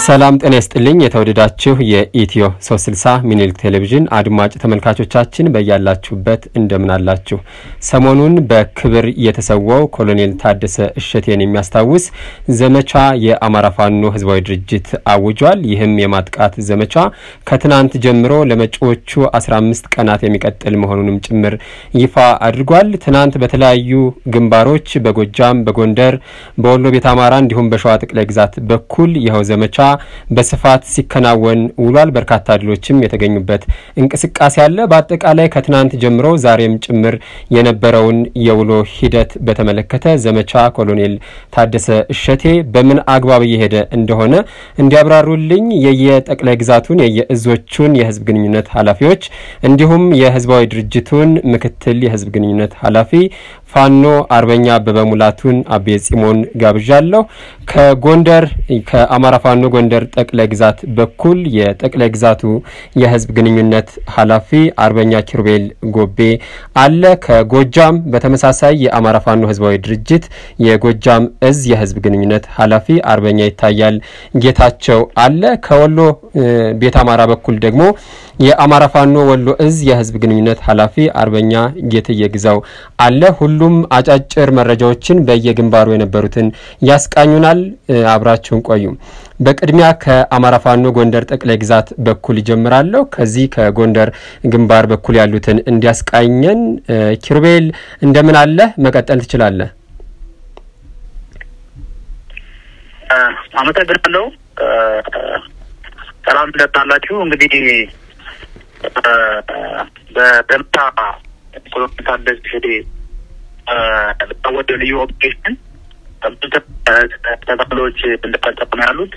ሰላም ጤና ይስጥልኝ የተወደዳችሁ የኢትዮ 360 ሚኒልክ ቴሌቪዥን አድማጭ ተመልካቾቻችን በያላችሁበት እንደምን አላችሁ ሰሞኑን በክብር የተሰዋው ኮሎኔል ታደሰ እሸቴን የሚያስታውስ ዘመቻ የአማራ ፋኖ ህዝባዊ ድርጅት አውጇል ይህም የማጥቃት ዘመቻ ከትናንት ጀምሮ ለመጪዎቹ 15 ቀናት የሚቀጥል መሆኑንም ጭምር ይፋ አድርጓል ትናንት በተለያዩ ግንባሮች በጎጃም በጎንደር በወሎ ቤት አማራ እንዲሁም በሸዋ ጠቅላይ ግዛት በኩል ይኸው ዘመቻ በስፋት ሲከናወን ውሏል በርካታ ድሎችም የተገኙበት እንቅስቃሴ አለ በአጠቃላይ ከትናንት ጀምሮ ዛሬም ጭምር የነበረውን የውሎ ሂደት በተመለከተ ዘመቻ ኮሎኔል ታደሰ እሸቴ በምን አግባብ እየሄደ እንደሆነ እንዲያብራሩልኝ የየጠቅላይ ግዛቱን የየእዞቹን የህዝብ ግንኙነት ኃላፊዎች እንዲሁም የህዝባዊ ድርጅቱን ምክትል የህዝብ ግንኙነት ኃላፊ ፋኖ አርበኛ በበሙላቱን አቤጽሞን ጋብዣለሁ ከጎንደር ከአማራ ፋኖ ጎንደር ጠቅላይ ግዛት በኩል የጠቅላይ ግዛቱ የህዝብ ግንኙነት ኃላፊ አርበኛ ኪሩቤል ጎቤ አለ ከጎጃም በተመሳሳይ የአማራ ፋኖ ህዝባዊ ድርጅት የጎጃም እዝ የህዝብ ግንኙነት ኃላፊ አርበኛ ይታያል ጌታቸው አለ ከወሎ ቤት አማራ በኩል ደግሞ የአማራ ፋኖ ወሎ እዝ የህዝብ ግንኙነት ኃላፊ አርበኛ ጌትዬ ግዛው አለ ሁሉም አጫጭር መረጃዎችን በየግንባሩ የነበሩትን ያስቃኙናል አብራችሁን ቆዩ በቅድሚያ ከአማራ ፋኖ ጎንደር ጠቅላይ ግዛት በኩል ይጀምራለሁ ከዚህ ከጎንደር ግንባር በኩል ያሉትን እንዲያስቃኘን ኪሩቤል እንደምን አለ መቀጠል ትችላለህ አመሰግናለሁ ሰላም እንደታላችሁ እንግዲህ በደምታ ኮሎኔል ታደሰ እሸቴ ወደ ልዩ ኦፕሬሽን ተጠቅሎች እንደተጠቀሙ ያሉት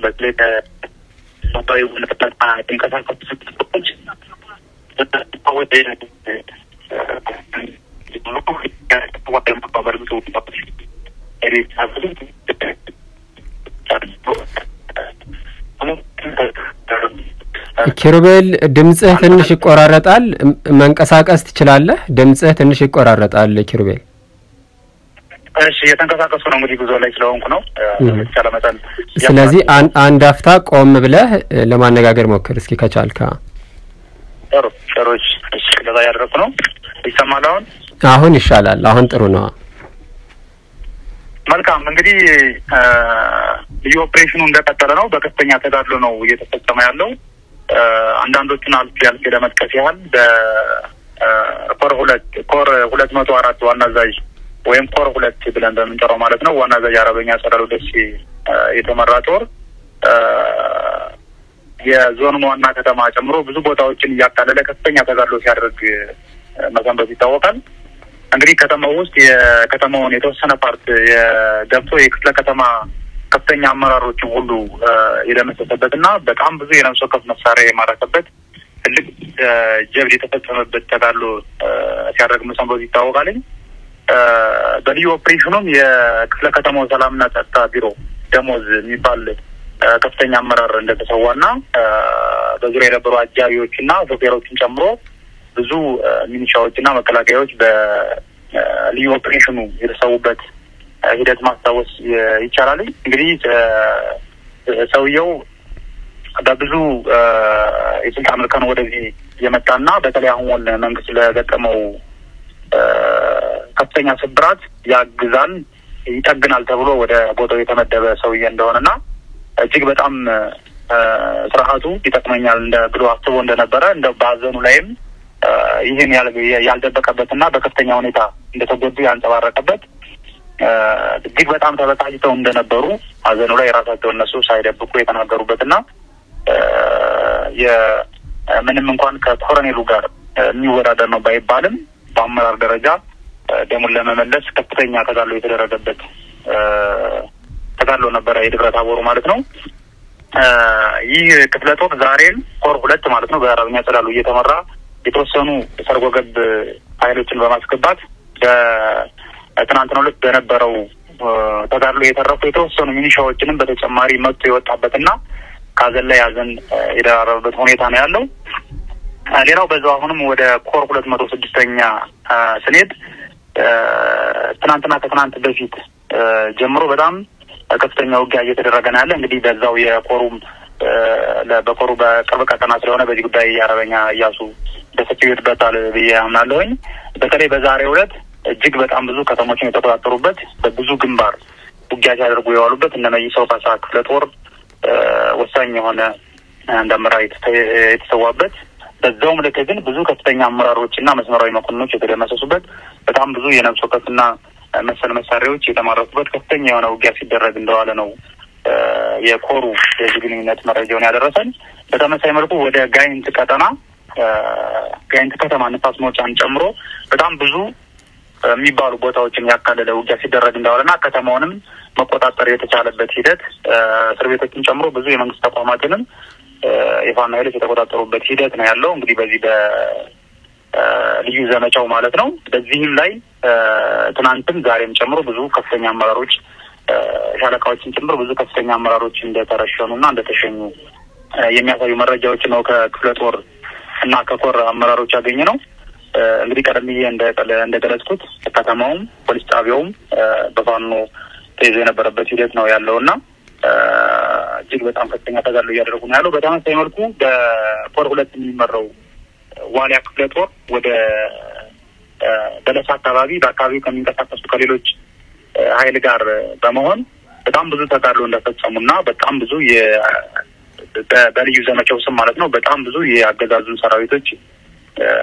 በተለይ ከሰባዊ ወለፈታ ተንቀሳቀሱ ሰዎች ኪሩቤል ድምጽህ ትንሽ ይቆራረጣል መንቀሳቀስ ትችላለህ ድምጽህ ትንሽ ይቆራረጣል ኪሩቤል እሺ የተንቀሳቀሱ ነው እንግዲህ ጉዞ ላይ ስለሆንኩ ነው ስለመጣን ስለዚህ አንድ አፍታ ቆም ብለህ ለማነጋገር ሞክር እስኪ ከቻልካ ሸሮች እሺ ለዛ ያደረኩ ነው ይሰማል አሁን ይሻላል አሁን ጥሩ ነው መልካም እንግዲህ ልዩ ኦፕሬሽኑ እንደቀጠለ ነው በከፍተኛ ተጋድሎ ነው እየተፈጸመ ያለው አንዳንዶቹን አልፍ ለመጥቀስ ያህል በኮር 204 ዋና አዛዥ ወይም ኮር 2 ብለን በመንጠራው ማለት ነው ዋና አዛዥ አርበኛ ጸዳሉ ደሴ የተመራ ጦር የዞኑ ዋና ከተማ ጨምሮ ብዙ ቦታዎችን ያካለለ ከፍተኛ ተጋድሎ ሲያደርግ መሰንበት ይታወቃል እንግዲህ ከተማው ውስጥ የከተማውን የተወሰነ ፓርት የገብቶ የክፍለ ከተማ ከፍተኛ አመራሮችን ሁሉ የደመሰሰበትና በጣም ብዙ የነፍስ ወከፍ መሳሪያ የማረከበት ትልቅ ጀብድ የተፈጸመበት ተጋድሎ ሲያደርግ መሰንበት ይታወቃል በልዩ ኦፕሬሽኑም የክፍለ ከተማው ሰላምና ጸጥታ ቢሮ ደሞዝ የሚባል ከፍተኛ አመራር እንደተሰዋና በዙሪያ የነበሩ አጃቢዎችና ሾፌሮችን ጨምሮ ብዙ ሚኒሻዎችና መከላከያዎች በልዩ ኦፕሬሽኑ የተሰውበት ሂደት ማስታወስ ይቻላል እንግዲህ ሰውየው በብዙ የስልጣን እርከን ወደዚህ የመጣና በተለይ አሁን መንግስት ለገጠመው ከፍተኛ ስብራት ያግዛል ይጠግናል ተብሎ ወደ ቦታው የተመደበ ሰውዬ እንደሆነና እጅግ በጣም ስርዓቱ ይጠቅመኛል እንደ ብሎ አስቦ እንደነበረ እንደ ባዘኑ ላይም ይሄን ያልደበቀበትና በከፍተኛ ሁኔታ እንደተጎዱ ያንጸባረቀበት እጅግ በጣም ተበታጭተው እንደነበሩ አዘኑ ላይ ራሳቸው እነሱ ሳይደብቁ የተናገሩበትና የምንም እንኳን ከኮሎኔሉ ጋር የሚወዳደር ነው ባይባልም በአመራር ደረጃ ደሙን ለመመለስ ከፍተኛ ተጋድሎ የተደረገበት ተጋድሎ ነበር የደብረ ታቦር ማለት ነው ይህ ክፍለ ጦር ዛሬም ኮር 2 ማለት ነው በአርበኛ ጸዳሉ እየተመራ የተወሰኑ ሰርጎ ገብ ኃይሎችን በማስገባት በትናንትናው ዕለት በነበረው ተጋድሎ የተረፉ የተወሰኑ ሚኒሻዎችንም በተጨማሪ መጥቶ የወጣበትና ካዘን ላይ ያዘን የደራረበበት ሁኔታ ነው ያለው ሌላው በዛው አሁንም ወደ ኮር 206ኛ ስኔድ ትናንትና ከትናንት በፊት ጀምሮ በጣም ከፍተኛ ውጊያ እየተደረገ ነው ያለ። እንግዲህ በዛው የኮሩም በኮሩ በቅርብ ቀጠና ስለሆነ በዚህ ጉዳይ የአርበኛ እያሱ በሰፊው ይደርሳል ብዬ አምናለሁኝ። በተለይ በዛሬው ዕለት እጅግ በጣም ብዙ ከተሞችን የተቆጣጠሩበት በብዙ ግንባር ውጊያ ሲያደርጉ የዋሉበት እነ መይሳው ካሳ ክፍለ ጦር ወሳኝ የሆነ አመራር የተሰዋበት በዛውም ልክ ግን ብዙ ከፍተኛ አመራሮችና መስመራዊ መኮንኖች የተደመሰሱበት በጣም ብዙ የነፍስ ወከፍና መሰል መሳሪያዎች የተማረኩበት ከፍተኛ የሆነ ውጊያ ሲደረግ እንደዋለ ነው የኮሩ የግንኙነት መረጃውን ያደረሰን። በተመሳሳይ መልኩ ወደ ጋይንት ቀጠና ጋይንት ከተማ ንፋስ መውጫን ጨምሮ በጣም ብዙ የሚባሉ ቦታዎችን ያካለለ ውጊያ ሲደረግ እንደዋለና ከተማውንም መቆጣጠር የተቻለበት ሂደት እስር ቤቶችን ጨምሮ ብዙ የመንግስት ተቋማትንም የፋኖ ኃይሎች የተቆጣጠሩበት ሂደት ነው ያለው። እንግዲህ በዚህ በልዩ ዘመቻው ማለት ነው። በዚህም ላይ ትናንትም ዛሬም ጨምሮ ብዙ ከፍተኛ አመራሮች ሻለቃዎችን ጨምሮ ብዙ ከፍተኛ አመራሮች እንደተረሸኑና እንደተሸኙ የሚያሳዩ መረጃዎች ነው ከክፍለ ጦር እና ከኮር አመራሮች ያገኘ ነው። እንግዲህ ቀደም ብዬ እንደገለጽኩት ከተማውም ፖሊስ ጣቢያውም በፋኖ ተይዞ የነበረበት ሂደት ነው ያለውና እጅግ በጣም ከፍተኛ ተጋድሎ እያደረጉ ነው ያለው። በተመሳሳይ መልኩ በኮር 2 የሚመራው ዋሊያ ክፍለ ጦር ወደ በለሳ አካባቢ በአካባቢው ከሚንቀሳቀሱ ከሌሎች ኃይል ጋር በመሆን በጣም ብዙ ተጋድሎ እንደፈጸሙና በጣም ብዙ በልዩ ዘመቻው ስም ማለት ነው በጣም ብዙ የአገዛዙን ሰራዊቶች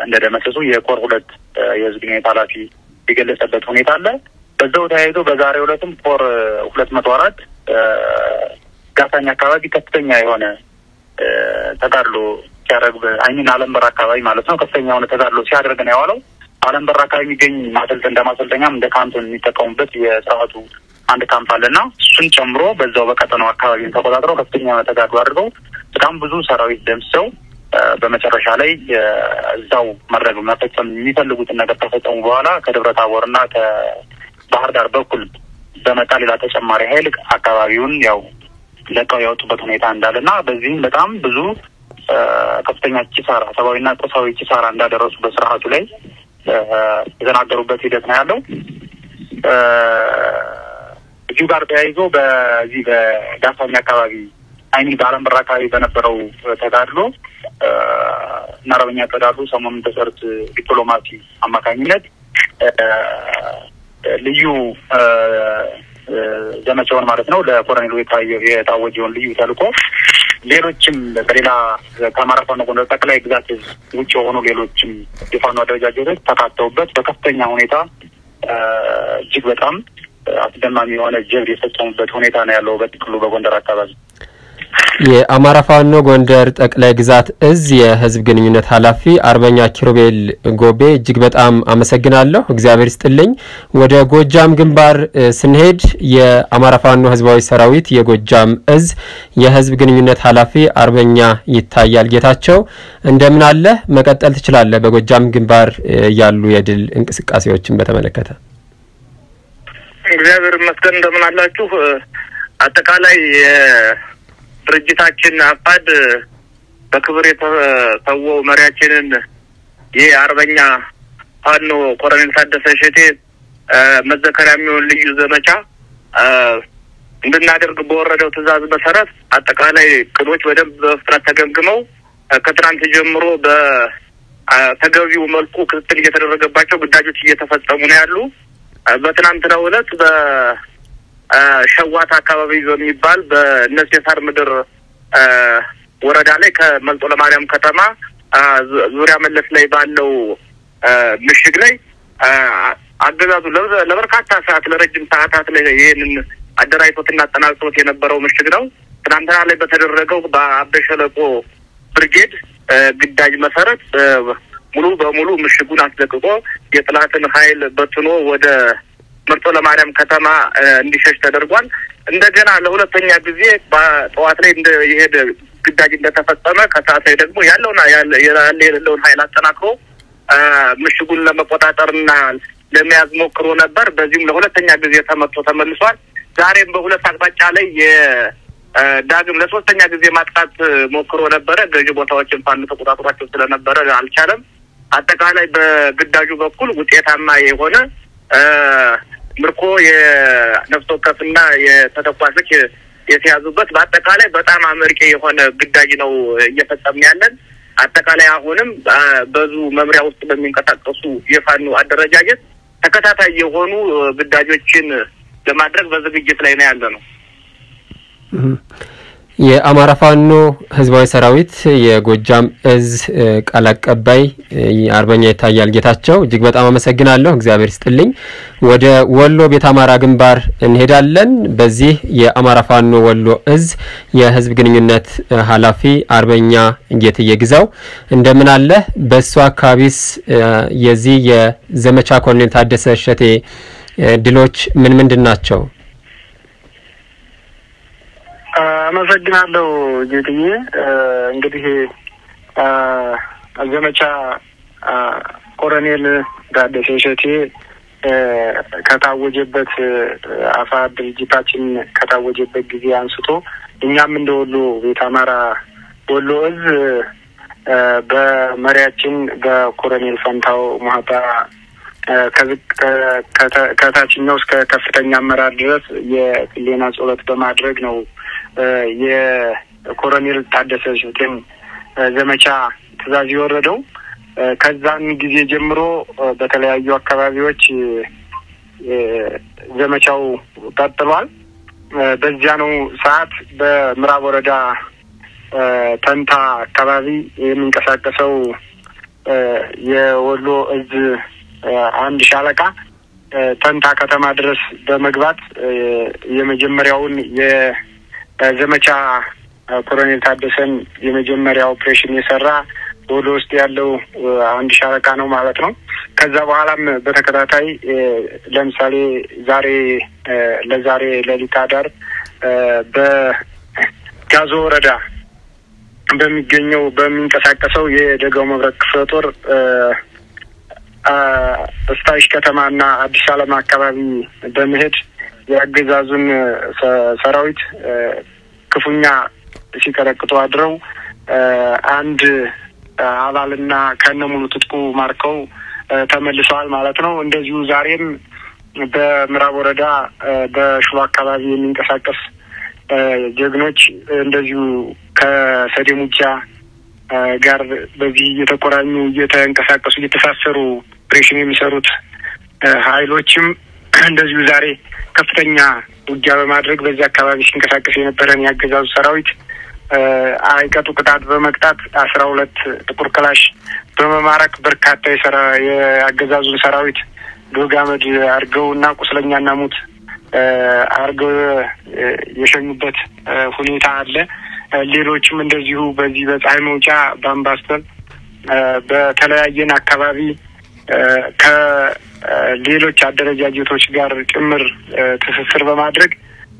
እንደደመሰሱ የኮር 2 የህዝብ ግንኙነት ኃላፊ የገለጸበት ሁኔታ አለ። በዛው ተያይዞ በዛሬው ዕለትም ኮር 204 ጋሳኛ አካባቢ ከፍተኛ የሆነ ተጋድሎ ሲያደርግ አለምበር አካባቢ ማለት ነው ከፍተኛ የሆነ ተጋድሎ ሲያደርግ ነው ያዋለው። አለምበር አካባቢ የሚገኝ ማሰልጠኛም እንደ ካምፕን የሚጠቀሙበት የስርዓቱ አንድ ካምፕ አለና እሱን ጨምሮ በዛው በቀጠናው አካባቢ ተቆጣጥረው ከፍተኛ ተጋድሎ አድርገው በጣም ብዙ ሰራዊት ደምሰው በመጨረሻ ላይ እዛው መፈጸም የሚፈልጉትን ነገር ተፈጸሙ በኋላ ከደብረ ታቦርና ከባህር ዳር በኩል በመጣ ሌላ ተጨማሪ ኃይል አካባቢውን ያው ለቀው ያወጡበት ሁኔታ እንዳለና በዚህም በጣም ብዙ ከፍተኛ ኪሳራ ሰብአዊና ቁሳዊ ኪሳራ እንዳደረሱ በስርዓቱ ላይ የተናገሩበት ሂደት ነው ያለው። እዚሁ ጋር ተያይዞ በዚህ በጋሳኛ አካባቢ በአለምበር አካባቢ በነበረው ተጋድሎ እና አርበኛ ተጋድሎ ሰሞኑን በሰርት ዲፕሎማሲ አማካኝነት ልዩ ዘመቻውን ማለት ነው ለኮሎኔሉ የታወጀውን ልዩ ተልዕኮ ሌሎችም በሌላ ከአማራ ፋኖ ጎንደር ጠቅላይ ግዛት ውጭ የሆኑ ሌሎችም የፋኖ አደረጃጀቶች ተካተውበት በከፍተኛ ሁኔታ እጅግ በጣም አስደማሚ የሆነ ጀብድ የፈጸሙበት ሁኔታ ነው ያለው በጥቅሉ በጎንደር አካባቢ። የአማራ ፋኖ ጎንደር ጠቅላይ ግዛት እዝ የህዝብ ግንኙነት ኃላፊ አርበኛ ኪሩቤል ጎቤ እጅግ በጣም አመሰግናለሁ። እግዚአብሔር ይስጥልኝ። ወደ ጎጃም ግንባር ስንሄድ የአማራ ፋኖ ህዝባዊ ሰራዊት የጎጃም እዝ የህዝብ ግንኙነት ኃላፊ አርበኛ ይታያል ጌታቸው እንደምን አለ? መቀጠል ትችላለህ። በጎጃም ግንባር ያሉ የድል እንቅስቃሴዎችን በተመለከተ። እግዚአብሔር ይመስገን እንደምን አላችሁ? አጠቃላይ ድርጅታችን አፋድ በክብር የተሰዋው መሪያችንን የአርበኛ ፋኖ ኮሎኔል ታደሰ ሸቴ መዘከሪያ የሚሆን ልዩ ዘመቻ እንድናደርግ በወረደው ትዕዛዝ መሰረት አጠቃላይ ቅዶች በደንብ በፍጥነት ተገምግመው ከትናንት ጀምሮ በተገቢው መልኩ ክትትል እየተደረገባቸው ግዳጆች እየተፈጸሙ ነው ያሉ። በትናንትናው ዕለት ሸዋት አካባቢ በሚባል በነሴሳር ምድር ወረዳ ላይ ከመልጦ ለማርያም ከተማ ዙሪያ መለስ ላይ ባለው ምሽግ ላይ አገዛዙ ለበርካታ ሰዓት ለረጅም ሰዓታት ላይ ይሄንን አደራጅቶትና አጠናክሮት የነበረው ምሽግ ነው። ትናንትና ላይ በተደረገው በአበሸለቆ ብርጌድ ግዳጅ መሰረት ሙሉ በሙሉ ምሽጉን አስለቅቆ የጥላትን ኃይል በትኖ ወደ መርጦ ለማርያም ከተማ እንዲሸሽ ተደርጓል። እንደገና ለሁለተኛ ጊዜ በጠዋት ላይ እንደሄደ ግዳጅ እንደተፈጸመ ከሰዓት ላይ ደግሞ ያለውን ኃይል አጠናክሮ ምሽጉን ለመቆጣጠርና ለመያዝ ሞክሮ ነበር። በዚህም ለሁለተኛ ጊዜ ተመቶ ተመልሷል። ዛሬም በሁለት አቅጣጫ ላይ ዳግም ለሶስተኛ ጊዜ ማጥቃት ሞክሮ ነበር። ገዢ ቦታዎችን ፋኖ ተቆጣጥሯቸው ስለነበረ አልቻለም። አጠቃላይ በግዳጁ በኩል ውጤታማ የሆነ ምርኮ የነፍስ ወከፍና የተተኳሾች የተያዙበት በአጠቃላይ በጣም አመርቂ የሆነ ግዳጅ ነው እየፈጸምን ያለን። አጠቃላይ አሁንም በዙ መምሪያ ውስጥ በሚንቀሳቀሱ የፋኖ አደረጃጀት ተከታታይ የሆኑ ግዳጆችን ለማድረግ በዝግጅት ላይ ነው ያለነው። የአማራ ፋኖ ህዝባዊ ሰራዊት የጎጃም እዝ ቃል አቀባይ አርበኛ ይታያል ጌታቸው እጅግ በጣም አመሰግናለሁ። እግዚአብሔር ይስጥልኝ። ወደ ወሎ ቤት አማራ ግንባር እንሄዳለን። በዚህ የአማራ ፋኖ ወሎ እዝ የህዝብ ግንኙነት ኃላፊ አርበኛ ጌትዬ ግዛው እንደምን አለ? በሱ አካባቢስ የዚህ የዘመቻ ኮሎኔል ታደሰ እሸቴ ድሎች ምን ናቸው? አመሰግናለሁ ጌትዬ። እንግዲህ ዘመቻ ኮሎኔል ታደሰ እሸቴ ከታወጀበት አፋር ድርጅታችን ከታወጀበት ጊዜ አንስቶ እኛም እንደወሎ ቤት አማራ ወሎ እዝ በመሪያችን በኮሎኔል ፈንታው ማህታ ከታችኛው እስከ ከፍተኛ አመራር ድረስ የክሌና ጸሎት በማድረግ ነው የኮሎኔል ታደሰ እሸቴን ዘመቻ ትዕዛዝ የወረደው። ከዛን ጊዜ ጀምሮ በተለያዩ አካባቢዎች ዘመቻው ቀጥሏል። በዚያ ነው ሰዓት በምዕራብ ወረዳ ተንታ አካባቢ የሚንቀሳቀሰው የወሎ እዝ አንድ ሻለቃ ተንታ ከተማ ድረስ በመግባት የመጀመሪያውን የዘመቻ ኮሎኔል ታደሰን የመጀመሪያ ኦፕሬሽን የሰራ ወሎ ውስጥ ያለው አንድ ሻለቃ ነው ማለት ነው። ከዛ በኋላም በተከታታይ ለምሳሌ ለዛሬ ሌሊት አዳር በጋዞ ወረዳ በሚገኘው በሚንቀሳቀሰው የደጋው መብረቅ ክፍለ ጦር እስታይሽ ከተማና አዲስ አለም አካባቢ በመሄድ ያገዛዙን ሰራዊት ክፉኛ ሲቀረቅጡ አድረው አንድ አባልና ከነሙሉ ትጥቁ ማርከው ተመልሰዋል ማለት ነው። እንደዚሁ ዛሬም በምዕራብ ወረዳ በሽዋ አካባቢ የሚንቀሳቀስ ጀግኖች እንደዚሁ ከሰደሙጃ ጋር በዚህ እየተቆራኙ እየተንቀሳቀሱ እየተሳሰሩ ኦፕሬሽን የሚሰሩት ኃይሎችም እንደዚሁ ዛሬ ከፍተኛ ውጊያ በማድረግ በዚህ አካባቢ ሲንቀሳቀስ የነበረን ያገዛዙ ሰራዊት አይቀጡ ቅጣት በመቅጣት 12 ጥቁር ክላሽ በመማረክ በርካታ የአገዛዙን ሰራዊት ዶጋመድ አርገውና ቁስለኛና ሙት አርገው የሸኙበት ሁኔታ አለ። ሌሎችም እንደዚሁ በዚህ በፀሐይ መውጫ በአምባሰል በተለያየን አካባቢ ከሌሎች አደረጃጀቶች ጋር ጭምር ትስስር በማድረግ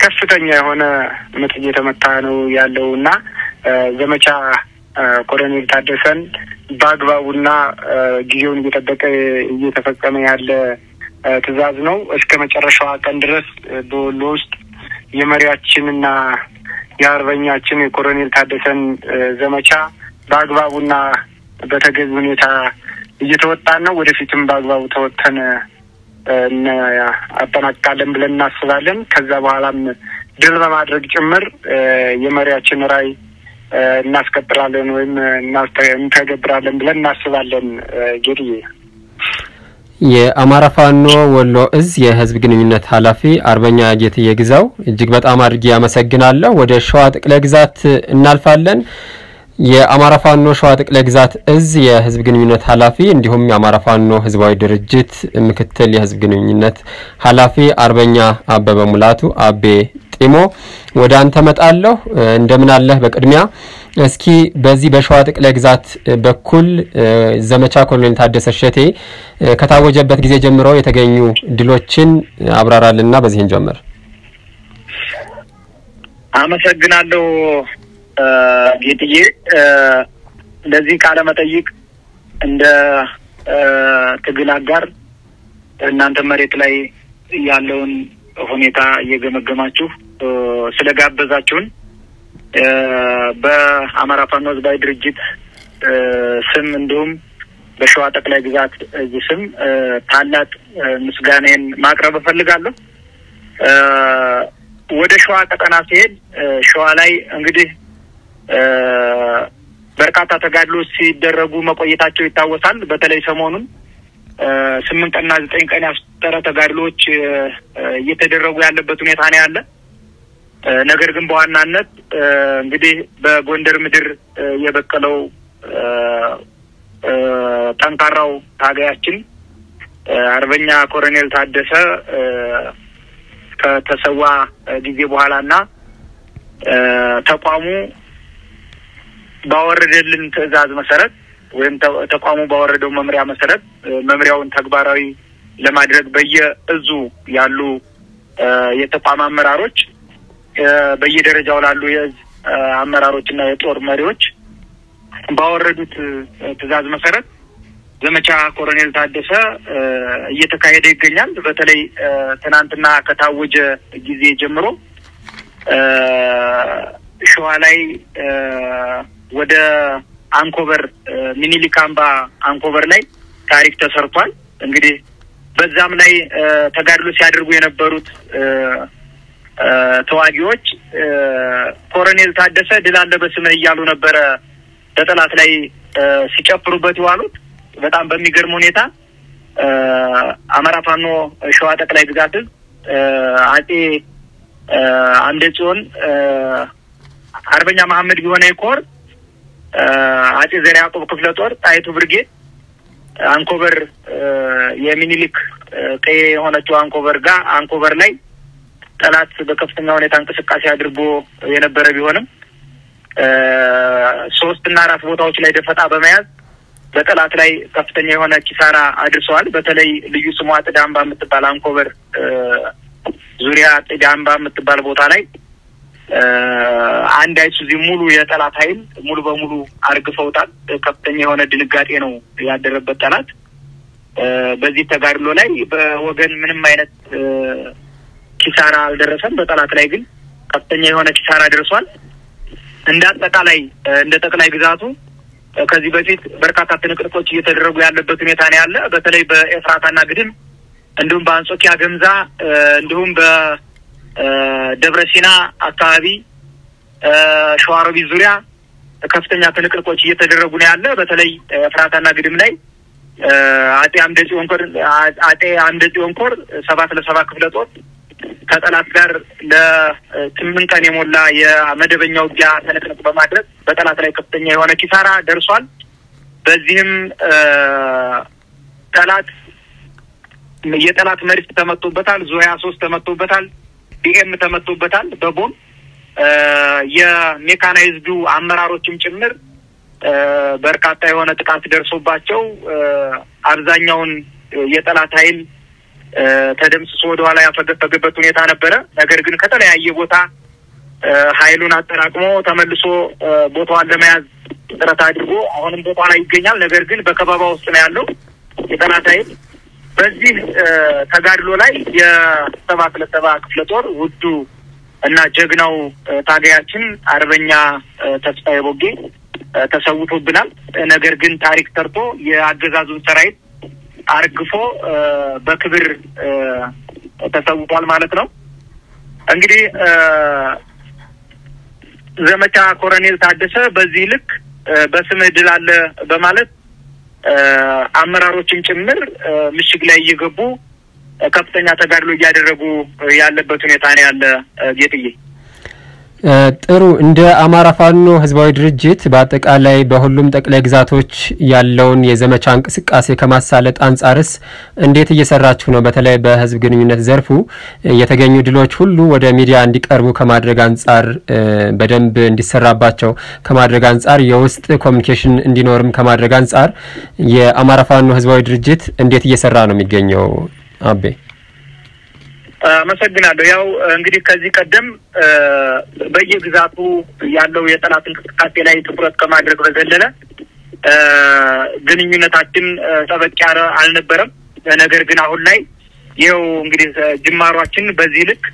ከፍተኛ የሆነ ምት እየተመታ ነው ያለውና ዘመቻ ኮሎኔል ታደሰን በአግባቡና ጊዜውን እየጠበቀ እየተፈጸመ ያለ ትዕዛዝ ነው። እስከ መጨረሻው ቀን ድረስ በወሎ ውስጥ የመሪያችንና የአርበኛችን የኮሎኔል ታደሰን ዘመቻ በአግባቡና በተገቢ ሁኔታ እየተወጣን ነው። ወደፊትም በአግባቡ ተወጥተን አጠናቅቃለን ብለን እናስባለን። ከዛ በኋላም ድል በማድረግ ጭምር የመሪያችን ራዕይ እናስቀጥላለን ወይም እንተገብራለን ብለን እናስባለን። ጌትዬ የአማራ ፋኖ ወሎ እዝ የህዝብ ግንኙነት ኃላፊ አርበኛ ጌትዬ ግዛው እጅግ በጣም አድርጌ አመሰግናለሁ። ወደ ሸዋ ጠቅላይ ግዛት እናልፋለን። የአማራ ፋኖ ሸዋ ጠቅላይ ግዛት እዝ የህዝብ ግንኙነት ኃላፊ እንዲሁም የአማራ ፋኖ ህዝባዊ ድርጅት ምክትል የህዝብ ግንኙነት ኃላፊ አርበኛ አበበ ሙላቱ አቤ ጢሞ ወደ አንተ መጣለሁ። እንደምን አለህ? በቅድሚያ እስኪ በዚህ በሸዋ ጠቅላይ ግዛት በኩል ዘመቻ ኮሎኔል ታደሰ እሸቴ ከታወጀበት ጊዜ ጀምሮ የተገኙ ድሎችን አብራራልና በዚህ እንጀምር። አመሰግናለሁ ጌትዬ። ለዚህ ቃለ መጠይቅ እንደ ትግል አጋር እናንተ መሬት ላይ ያለውን ሁኔታ እየገመገማችሁ ስለጋበዛችሁን በአማራ ፋኖ ህዝባዊ ድርጅት ስም እንዲሁም በሸዋ ጠቅላይ ግዛት ስም ታላቅ ምስጋናን ማቅረብ ፈልጋለሁ። ወደ ሸዋ ቀጠና ሲሄድ ሸዋ ላይ እንግዲህ በርካታ ተጋድሎች ሲደረጉ መቆየታቸው ይታወሳል። በተለይ ሰሞኑን 8 እና 9 ቀን ያስቆጠረ ተጋድሎች እየተደረጉ ያለበት ሁኔታ ነው ያለ። ነገር ግን በዋናነት እንግዲህ በጎንደር ምድር የበቀለው ጠንካራው ታጋያችን አርበኛ ኮሎኔል ታደሰ ከተሰዋ ጊዜ በኋላና ተቋሙ ባወረደልን ትዕዛዝ መሰረት ወይም ተቋሙ ባወረደው መምሪያ መሰረት መምሪያውን ተግባራዊ ለማድረግ በየእዙ ያሉ የተቋም አመራሮች በየደረጃው ላሉ የእዝ አመራሮችና የጦር መሪዎች ባወረዱት ትዕዛዝ መሰረት ዘመቻ ኮሎኔል ታደሰ እየተካሄደ ይገኛል። በተለይ ትናንትና ከታወጀ ጊዜ ጀምሮ ሸዋ ላይ ወደ አንኮበር ሚኒሊክ አምባ አንኮበር ላይ ታሪክ ተሰርቷል። እንግዲህ በዛም ላይ ተጋድሎ ሲያደርጉ የነበሩት ተዋጊዎች ኮሎኔል ታደሰ ድል አለ በስምህ እያሉ ነበረ በጠላት ላይ ሲጨፍሩበት ይዋሉት። በጣም በሚገርም ሁኔታ አማራ ፋኖ ሸዋ ጠቅላይ ግዛት አጤ አምደ ጽዮን አርበኛ መሐመድ ቢሆነ ኮር አጤ ዘርዓ ያዕቆብ ክፍለ ጦር ጣይቱ ብርጌድ አንኮበር የሚኒሊክ ቀይ የሆነችው አንኮበር ላይ ጠላት በከፍተኛ ሁኔታ እንቅስቃሴ አድርጎ የነበረ ቢሆንም 3 እና 4 ቦታዎች ላይ ደፈጣ በመያዝ በጠላት ላይ ከፍተኛ የሆነ ኪሳራ አድርሰዋል። በተለይ ልዩ ስሟ ጥዳምባ የምትባል አንኮበር ዙሪያ ጥዳምባ የምትባል ቦታ ላይ አንድ አይሱዚ ሙሉ የጠላት ኃይል ሙሉ በሙሉ አርግፈውታል። ከፍተኛ የሆነ ድንጋጤ ነው ያደረበት ጠላት። በዚህ ተጋድሎ ላይ በወገን ምንም አይነት ኪሳራ አልደረሰም። በጠላት ላይ ግን ከፍተኛ የሆነ ኪሳራ ደርሷል። እንደ አጠቃላይ እንደ ጠቅላይ ግዛቱ ከዚህ በፊት በርካታ ትንቅንቆች እየተደረጉ ያለበት ሁኔታ ነው ያለ። በተለይ በኤፍራታና ግድም እንዲሁም በአንጾኪያ ገምዛ እንዲሁም በደብረሲና አካባቢ ሸዋሮቢት ዙሪያ ከፍተኛ ትንቅንቆች እየተደረጉ ነው ያለ። በተለይ ኤፍራታና ግድም ላይ አጤ አምደ ጽዮን ኮር 7 ክፍለ ጦር ከጠላት ጋር ለ8 ቀን የሞላ የመደበኛ ውጊያ ተነቅነቅ በማድረግ በጠላት ላይ ከፍተኛ የሆነ ኪሳራ ደርሷል። በዚህም የጠላት መሪፍ ተመቶበታል፣ ዙያ 3 ተመቶበታል፣ ቢኤም ተመቶበታል። በቦም የሜካናይዝዱ አመራሮችም ጭምር በርካታ የሆነ ጥቃት ደርሶባቸው አብዛኛውን የጠላት ኃይል ተደምስሶ ወደ ኋላ ያፈገፈገበት ሁኔታ ነበረ። ነገር ግን ከተለያየ ቦታ ኃይሉን አጠራቅሞ ተመልሶ ቦታውን ለመያዝ ጥረት አድርጎ አሁንም ቦታው ላይ ይገኛል። ነገር ግን በከበባ ውስጥ ነው ያለው የጠላት ኃይል። በዚህ ተጋድሎ ላይ የ7 ክፍለ ጦር ውዱ እና ጀግናው ታጋያችን አርበኛ ተስፋዬ ቦጌ ተሰውቶብናል። ነገር ግን ታሪክ ሰርቶ የአገዛዙን ሰራዊት አርግፎ በክብር ተሰውቷል ማለት ነው። እንግዲህ ዘመቻ ኮሎኔል ታደሰ በዚህ ልክ በስምህ ድል አለ በማለት አመራሮችን ጭምር ምሽግ ላይ እየገቡ ከፍተኛ ተጋድሎ እያደረጉ ያለበት ሁኔታ ነው ያለ። ጌጥዬ ጥሩ። እንደ አማራ ፋኖ ህዝባዊ ድርጅት በአጠቃላይ በሁሉም ጠቅላይ ግዛቶች ያለውን የዘመቻ እንቅስቃሴ ከማሳለጥ አንጻርስ እንዴት እየሰራችሁ ነው? በተለይ በህዝብ ግንኙነት ዘርፉ የተገኙ ድሎች ሁሉ ወደ ሚዲያ እንዲቀርቡ ከማድረግ አንጻር በደንብ እንዲሰራባቸው ከማድረግ አንጻር የውስጥ ኮሙኒኬሽን እንዲኖርም ከማድረግ አንጻር የአማራ ፋኖ ህዝባዊ ድርጅት እንዴት እየሰራ ነው የሚገኘው? አቤ አመሰግናለሁ። ያው እንግዲህ ከዚህ ቀደም በየግዛቱ ያለው የጠላት እንቅስቃሴ ላይ ትኩረት ከማድረግ በዘለለ ግንኙነታችን ጠበቅ ያለ አልነበረም። ነገር ግን አሁን ላይ ይኸው እንግዲህ ጅማሯችን በዚህ ልክ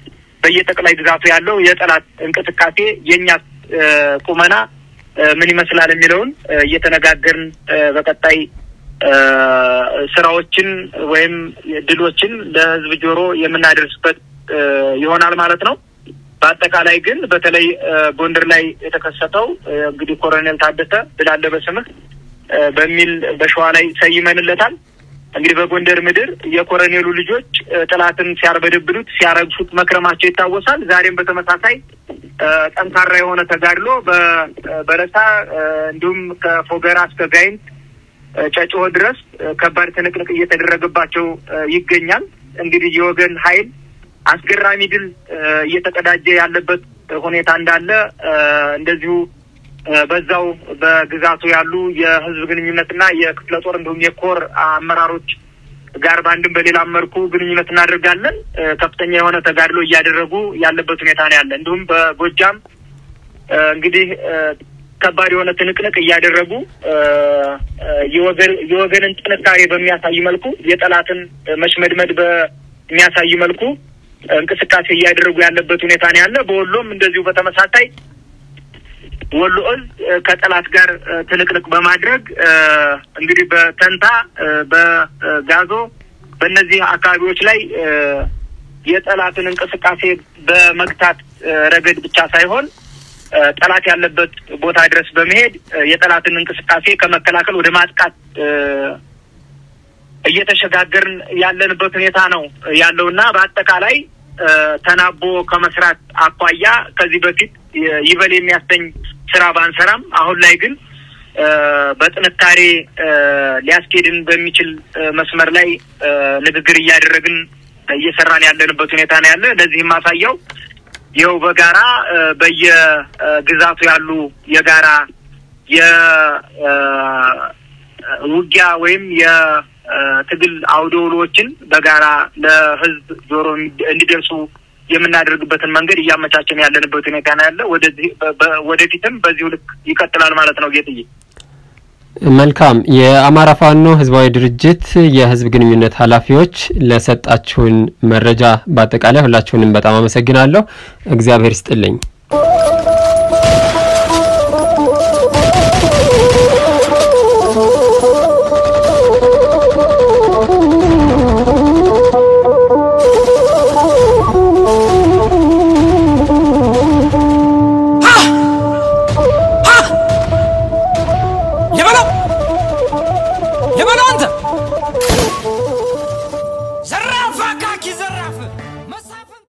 በየጠቅላይ ግዛቱ ያለው የጠላት እንቅስቃሴ የኛ ቁመና ምን ይመስላል የሚለውን እየተነጋገርን በቀጣይ ስራዎችን ወይም ድሎችን ለህዝብ ጆሮ የምናደርስበት ይሆናል ማለት ነው በአጠቃላይ ግን በተለይ ጎንደር ላይ የተከሰተው እንግዲህ ኮሎኔል ታደሰ ብላለ በስምህ በሚል በሸዋ ላይ ሰይመንለታል እንግዲህ በጎንደር ምድር የኮሎኔሉ ልጆች ጥላትን ሲያርበደብዱት ሲያረግፉት መክረማቸው ይታወሳል ዛሬም በተመሳሳይ ጠንካራ የሆነ ተጋድሎ በበረታ እንዲሁም ከፎገራ እስከ ጋይንት ጫጭሆ ድረስ ከባድ ትንቅንቅ እየተደረገባቸው ይገኛል እንግዲህ የወገን ኃይል አስገራሚ ድል እየተቀዳጀ ያለበት ሁኔታ እንዳለ እንደዚሁ በዛው በግዛቱ ያሉ የህዝብ ግንኙነትና የክፍለ ጦር እንዲሁም የኮር አመራሮች ጋር ባንድም በሌላ መልኩ ግንኙነት እናደርጋለን ከፍተኛ የሆነ ተጋድሎ እያደረጉ ያለበት ሁኔታ ነው ያለ እንዲሁም በጎጃም እንግዲህ ከባድ የሆነ ትንቅንቅ እያደረጉ የወገንን ጥንካሬ በሚያሳይ መልኩ የጠላትን መሽመድመድ በሚያሳይ መልኩ እንቅስቃሴ እያደረጉ ያለበት ሁኔታ ነው ያለ በወሎም እንደዚሁ በተመሳሳይ ወሎ ከጠላት ጋር ትንቅንቅ በማድረግ እንግዲህ በተንታ በጋዞ በእነዚህ አካባቢዎች ላይ የጠላትን እንቅስቃሴ በመግታት ረገድ ብቻ ሳይሆን ጠላት ያለበት ቦታ ድረስ በመሄድ የጠላትን እንቅስቃሴ ከመከላከል ወደ ማጥቃት እየተሸጋገርን ያለንበት ሁኔታ ነው ያለውና በአጠቃላይ ተናቦ ከመስራት አቋያ ከዚህ በፊት ይበል የሚያስተኝ ስራ ባንሰራም አሁን ላይ ግን በጥንካሬ ሊያስኬድን በሚችል መስመር ላይ ንግግር እያደረግን እየሰራን ያለንበት ሁኔታ ነው ያለ ለዚህም ማሳያው ይኸው በጋራ በየግዛቱ ያሉ የጋራ የውጊያ ወይም የትግል አውዶሎችን በጋራ ለህዝብ ጆሮ እንዲደርሱ የምናደርግበትን መንገድ እያመቻቸን ያለንበት ሁኔታ ነው ያለ ወደፊትም በዚሁ ልክ ይቀጥላል ማለት ነው ጌጥዬ መልካም የአማራ ፋኖ ህዝባዊ ድርጅት የህዝብ ግንኙነት ኃላፊዎች ለሰጣችሁን መረጃ በአጠቃላይ ሁላችሁንም በጣም አመሰግናለሁ እግዚአብሔር ይስጥልኝ زرافة كاكي زرافة